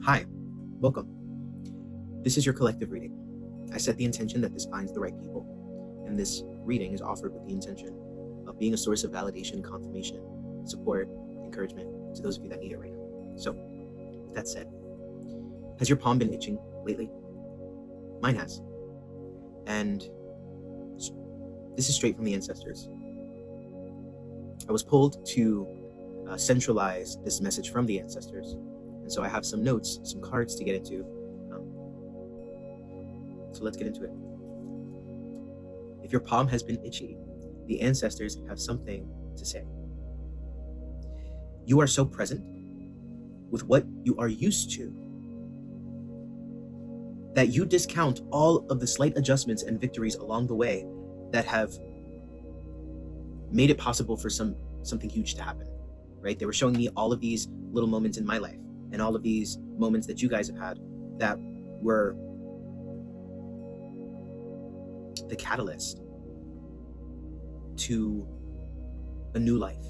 Hi, welcome. This is your collective reading. I set the intention that this finds the right people, and this reading is offered with the intention of being a source of validation, confirmation, support, encouragement to those of you that need it right now. So, with that said, has your palm been itching lately? Mine has. And this is straight from the ancestors. I was pulled to centralize this message from the ancestors. And so I have some notes, some cards to get into. So let's get into it. If your palm has been itchy, the ancestors have something to say. You are so present with what you are used to that you discount all of the slight adjustments and victories along the way that have made it possible for something huge to happen, right? They were showing me all of these little moments in my life and all of these moments that you guys have had that were the catalyst to a new life,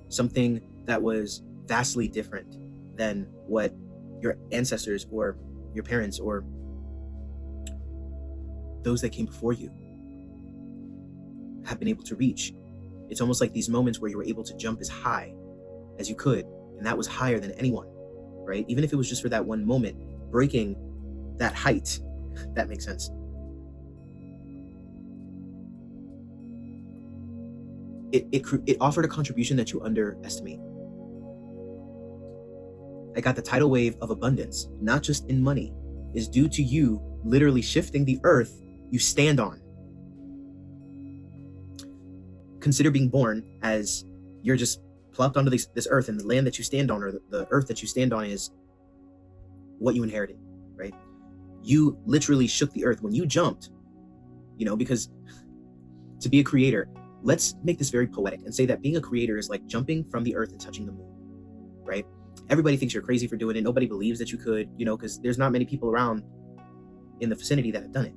something that was vastly different than what your ancestors or your parents or those that came before you have been able to reach. It's almost like these moments where you were able to jump as high as you could, and that was higher than anyone, right? Even if it was just for that one moment, breaking that height, that makes sense. It offered a contribution that you underestimate. I got the tidal wave of abundance, not just in money, is due to you literally shifting the earth you stand on. Consider being born as you're just plopped onto this earth, and the land that you stand on, or the earth that you stand on, is what you inherited, right? You literally shook the earth when you jumped, because to be a creator, let's make this very poetic and say that being a creator is like jumping from the earth and touching the moon, right? Everybody thinks you're crazy for doing it. Nobody believes that you could, because there's not many people around in the vicinity that have done it,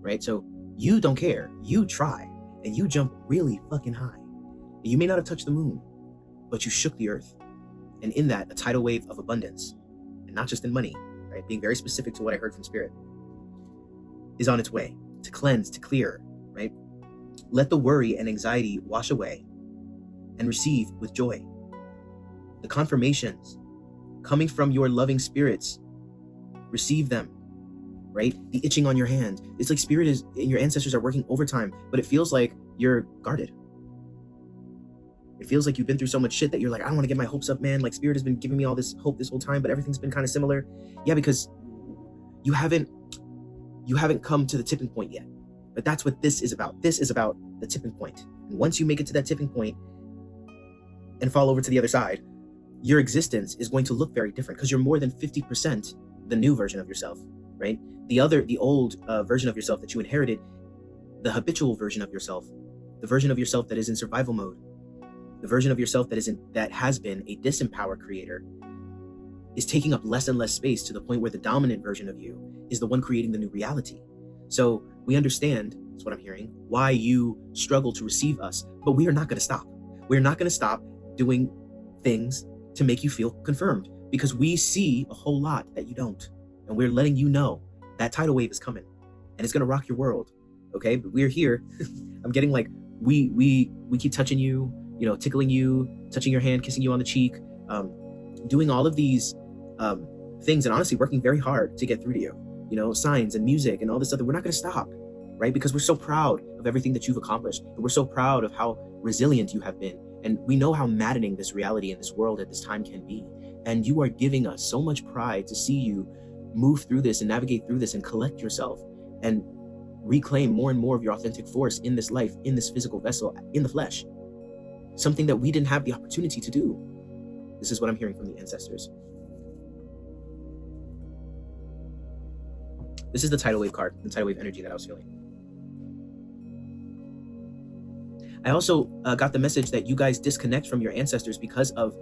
right? So you don't care. You try, and you jump really fucking high. And you may not have touched the moon, but you shook the earth. And in that, a tidal wave of abundance, and not just in money, right? Being very specific to what I heard from Spirit, is on its way to cleanse, to clear, right? Let the worry and anxiety wash away and receive with joy the confirmations coming from your loving spirits. Receive them, right? The itching on your hand. It's like Spirit and your ancestors are working overtime, but it feels like you're guarded. It feels like you've been through so much shit that you're like, I don't want to get my hopes up, man. Like Spirit has been giving me all this hope this whole time, but everything's been kind of similar. Yeah, because you haven't come to the tipping point yet. But that's what this is about. This is about the tipping point. And once you make it to that tipping point and fall over to the other side, your existence is going to look very different, because you're more than 50% the new version of yourself, right? The old version of yourself that you inherited, the habitual version of yourself, the version of yourself that is in survival mode, the version of yourself that has been a disempowered creator, is taking up less and less space, to the point where the dominant version of you is the one creating the new reality. So we understand, that's what I'm hearing, why you struggle to receive us, but we are not going to stop. We're not going to stop doing things to make you feel confirmed, because we see a whole lot that you don't. And we're letting you know that tidal wave is coming, and it's going to rock your world. Okay. But we're here. I'm getting like, we keep touching you, tickling you, touching your hand, kissing you on the cheek, doing all of these things, and honestly working very hard to get through to you, signs and music and all this stuff. That we're not going to stop, right? Because we're so proud of everything that you've accomplished. And we're so proud of how resilient you have been. And we know how maddening this reality and this world at this time can be. And you are giving us so much pride to see you move through this and navigate through this and collect yourself and reclaim more and more of your authentic force in this life, in this physical vessel, in the flesh. Something that we didn't have the opportunity to do. This is what I'm hearing from the ancestors. This is the tidal wave card, the tidal wave energy that I was feeling. I also got the message that you guys disconnect from your ancestors because of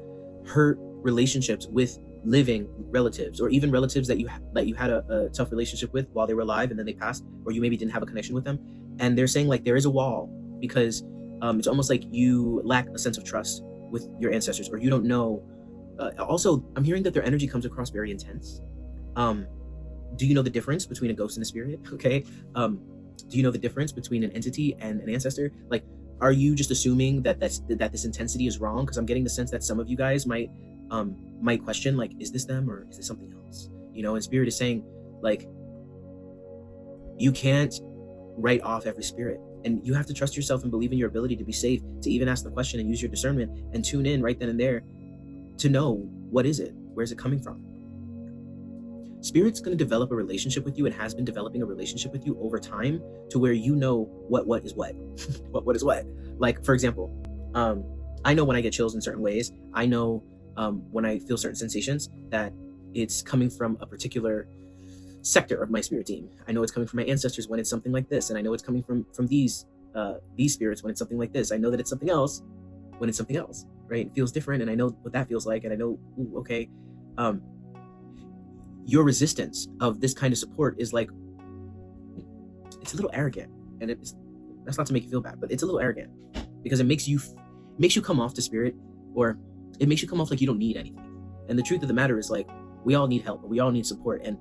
hurt relationships with living relatives, or even relatives that you had a tough relationship with while they were alive and then they passed, or you maybe didn't have a connection with them. And they're saying like there is a wall, because it's almost like you lack a sense of trust with your ancestors, or you don't know Also, I'm hearing that their energy comes across very intense. Do you know the difference between a ghost and a spirit? Okay. Do you know the difference between an entity and an ancestor? Like, are you just assuming that this intensity is wrong? Because I'm getting the sense that some of you guys might question, like, is this them or is this something else? And spirit is saying, like, you can't write off every spirit, and you have to trust yourself and believe in your ability to be safe, to even ask the question and use your discernment and tune in right then and there to know, what is it? Where's it coming from? Spirit's going to develop a relationship with you and has been developing a relationship with you over time, to where you know what is what. what is what. Like, for example, I know when I get chills in certain ways. I know when I feel certain sensations that it's coming from a particular sector of my spirit team. I know it's coming from my ancestors when it's something like this, and I know it's coming from these spirits when it's something like this. I know that it's something else when it's something else, right? It feels different, and I know what that feels like, and I know, ooh, okay. Your resistance of this kind of support is like, it's a little arrogant, and that's not to make you feel bad, but it's a little arrogant, because it makes you come off to spirit, or it makes you come off like you don't need anything. And the truth of the matter is, like, we all need help, we all need support, and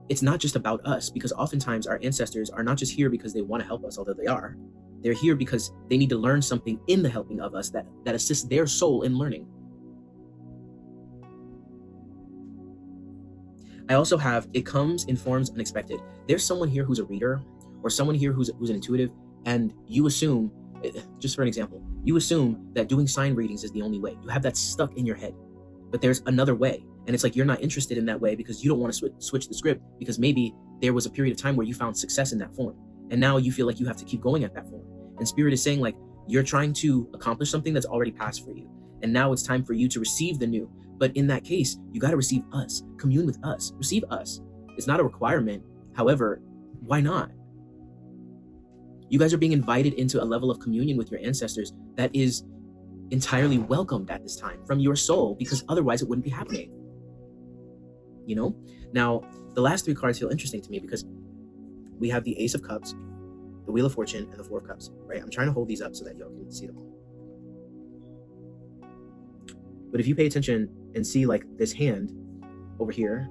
it's not just about us, because oftentimes our ancestors are not just here because they want to help us, although they are. They're here because they need to learn something in the helping of us that assists their soul in learning. I also have, it comes in forms unexpected. There's someone here who's a reader, or someone here who's an intuitive, and you assume, just for an example, you assume that doing sign readings is the only way. You have that stuck in your head, but there's another way. And it's like, you're not interested in that way because you don't want to switch the script, because maybe there was a period of time where you found success in that form, and now you feel like you have to keep going at that form. And spirit is saying, like, you're trying to accomplish something that's already passed for you, and now it's time for you to receive the new. But in that case, you got to receive us, commune with us, receive us. It's not a requirement. However, why not? You guys are being invited into a level of communion with your ancestors that is entirely welcomed at this time from your soul, because otherwise it wouldn't be happening. Now, the last three cards feel interesting to me because we have the Ace of Cups, the Wheel of Fortune, and the Four of Cups, right? I'm trying to hold these up so that y'all can see them all. But if you pay attention and see, like, this hand over here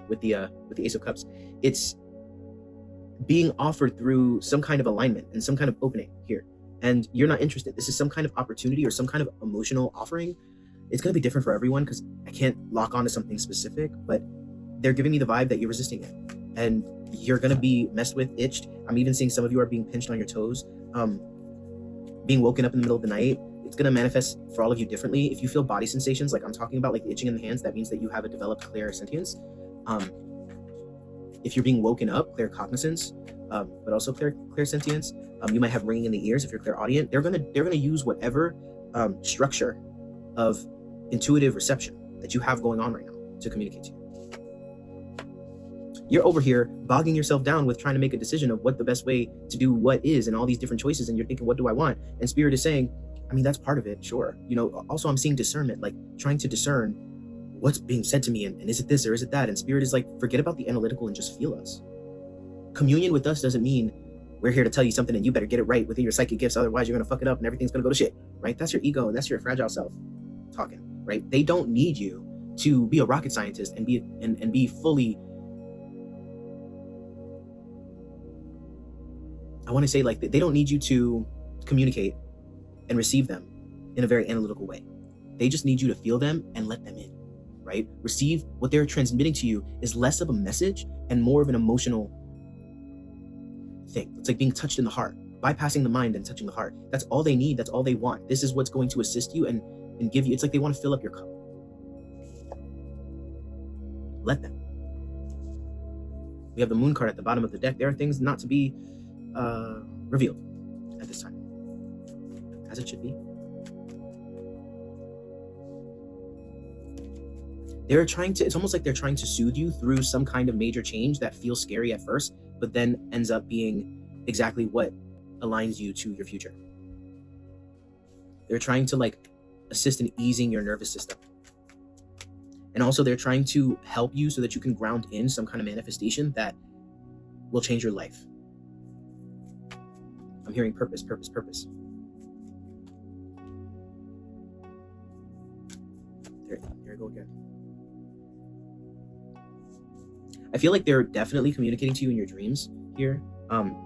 with the Ace of Cups, it's being offered through some kind of alignment and some kind of opening here. And you're not interested. This is some kind of opportunity or some kind of emotional offering. It's going to be different for everyone because I can't lock onto something specific, but they're giving me the vibe that you're resisting it. And you're going to be messed with, itched. I'm even seeing some of you are being pinched on your toes, being woken up in the middle of the night. It's going to manifest for all of you differently. If you feel body sensations, like I'm talking about, like the itching in the hands, that means that you have a developed clairsentience. If you're being woken up, claircognizance, but also clairsentience. You might have ringing in the ears if you're clairaudient. They're gonna use whatever structure of intuitive reception that you have going on right now to communicate to you. You're over here bogging yourself down with trying to make a decision of what the best way to do what is, and all these different choices, and you're thinking, what do I want? And spirit is saying, I mean, that's part of it, sure. Also I'm seeing discernment, like trying to discern what's being said to me, and is it this or is it that? And spirit is like, forget about the analytical and just feel us. Communion with us doesn't mean we're here to tell you something and you better get it right within your psychic gifts, otherwise you're gonna fuck it up and everything's gonna go to shit, right? That's your ego and that's your fragile self talking, right? They don't need you to be a rocket scientist and be fully, I want to say, like, they don't need you to communicate and receive them in a very analytical way. They just need you to feel them and let them in, right? Receive what they're transmitting to you is less of a message and more of an emotional thing. It's like being touched in the heart, bypassing the mind and touching the heart. That's all they need. That's all they want. This is what's going to assist you and give you. It's like they want to fill up your cup. Let them. We have the Moon card at the bottom of the deck. There are things not to be revealed at this time, as it should be. It's almost like they're trying to soothe you through some kind of major change that feels scary at first, but then ends up being exactly what aligns you to your future. They're trying to, like, assist in easing your nervous system. And also they're trying to help you so that you can ground in some kind of manifestation that will change your life. I'm hearing purpose, purpose, purpose. go again. I feel like they're definitely communicating to you in your dreams here.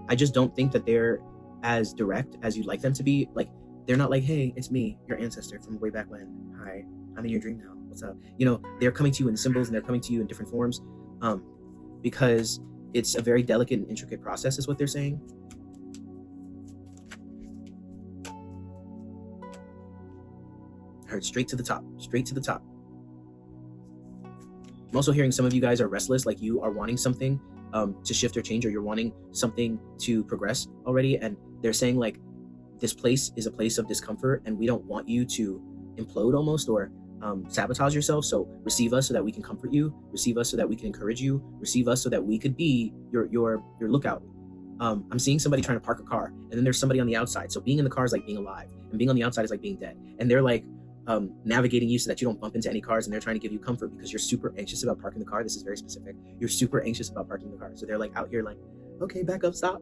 I just don't think that they're as direct as you'd like them to be. Like, they're not like, hey, it's me, your ancestor from way back when. Hi, I'm in your dream now. What's up? You know, they're coming to you in symbols and they're coming to you in different forms, because it's a very delicate and intricate process is what they're saying. I heard straight to the top, straight to the top. I'm also hearing some of you guys are restless, like you are wanting something to shift or change, or you're wanting something to progress already. And they're saying like, this place is a place of discomfort and we don't want you to implode almost, or sabotage yourself. So receive us so that we can comfort you, receive us so that we can encourage you, receive us so that we could be your lookout. I'm seeing somebody trying to park a car, and then there's somebody on the outside. So being in the car is like being alive, and being on the outside is like being dead. And they're like navigating you so that you don't bump into any cars, and they're trying to give you comfort because you're super anxious about parking the car. This is very specific. You're super anxious about parking the car. So they're like out here like, okay, back up, stop,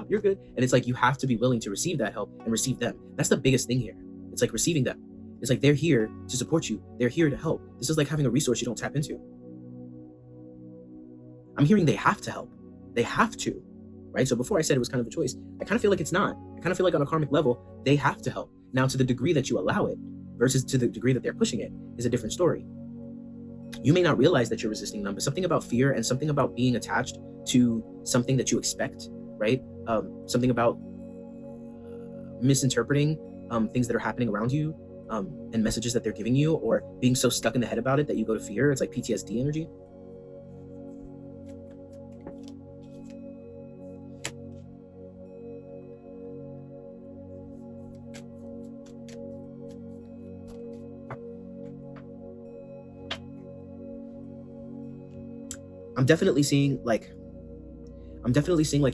you're good. And it's like, you have to be willing to receive that help and receive them. That's the biggest thing here. It's like receiving them. It's like, they're here to support you. They're here to help. This is like having a resource you don't tap into. I'm hearing they have to help. They have to, right? So before I said it was kind of a choice, I kind of feel like it's not. I kind of feel like on a karmic level, they have to help. Now, to the degree that you allow it versus to the degree that they're pushing it is a different story. You may not realize that you're resisting them, but something about fear and something about being attached to something that you expect, right? Something about misinterpreting things that are happening around you, and messages that they're giving you, or being so stuck in the head about it that you go to fear. It's like PTSD energy. I'm definitely seeing like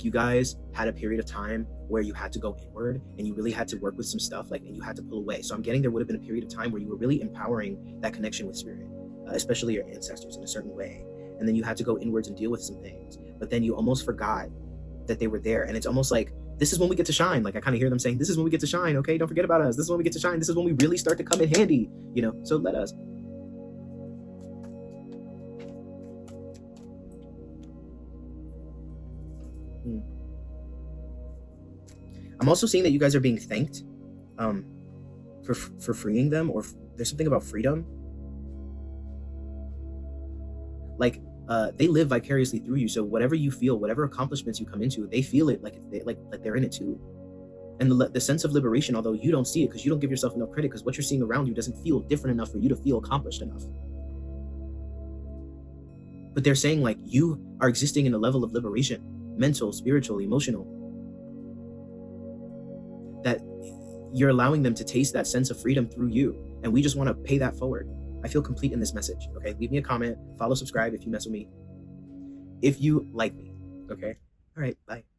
you guys had a period of time where you had to go inward and you really had to work with some stuff, like, and you had to pull away. So I'm getting there would have been a period of time where you were really empowering that connection with spirit, especially your ancestors in a certain way. And then you had to go inwards and deal with some things, but then you almost forgot that they were there. And it's almost like, this is when we get to shine. Like, I kind of hear them saying, this is when we get to shine. Okay, don't forget about us. This is when we get to shine. This is when we really start to come in handy, you know, so let us. I'm also seeing that you guys are being thanked for freeing them, or there's something about freedom. Like, they live vicariously through you. So whatever you feel, whatever accomplishments you come into, they feel it like they're in it too. And the sense of liberation, although you don't see it because you don't give yourself enough credit, because what you're seeing around you doesn't feel different enough for you to feel accomplished enough. But they're saying like, you are existing in a level of liberation, mental, spiritual, emotional, that you're allowing them to taste that sense of freedom through you. And we just want to pay that forward. I feel complete in this message. Okay, leave me a comment, follow, subscribe if you mess with me, if you like me. Okay, all right, bye.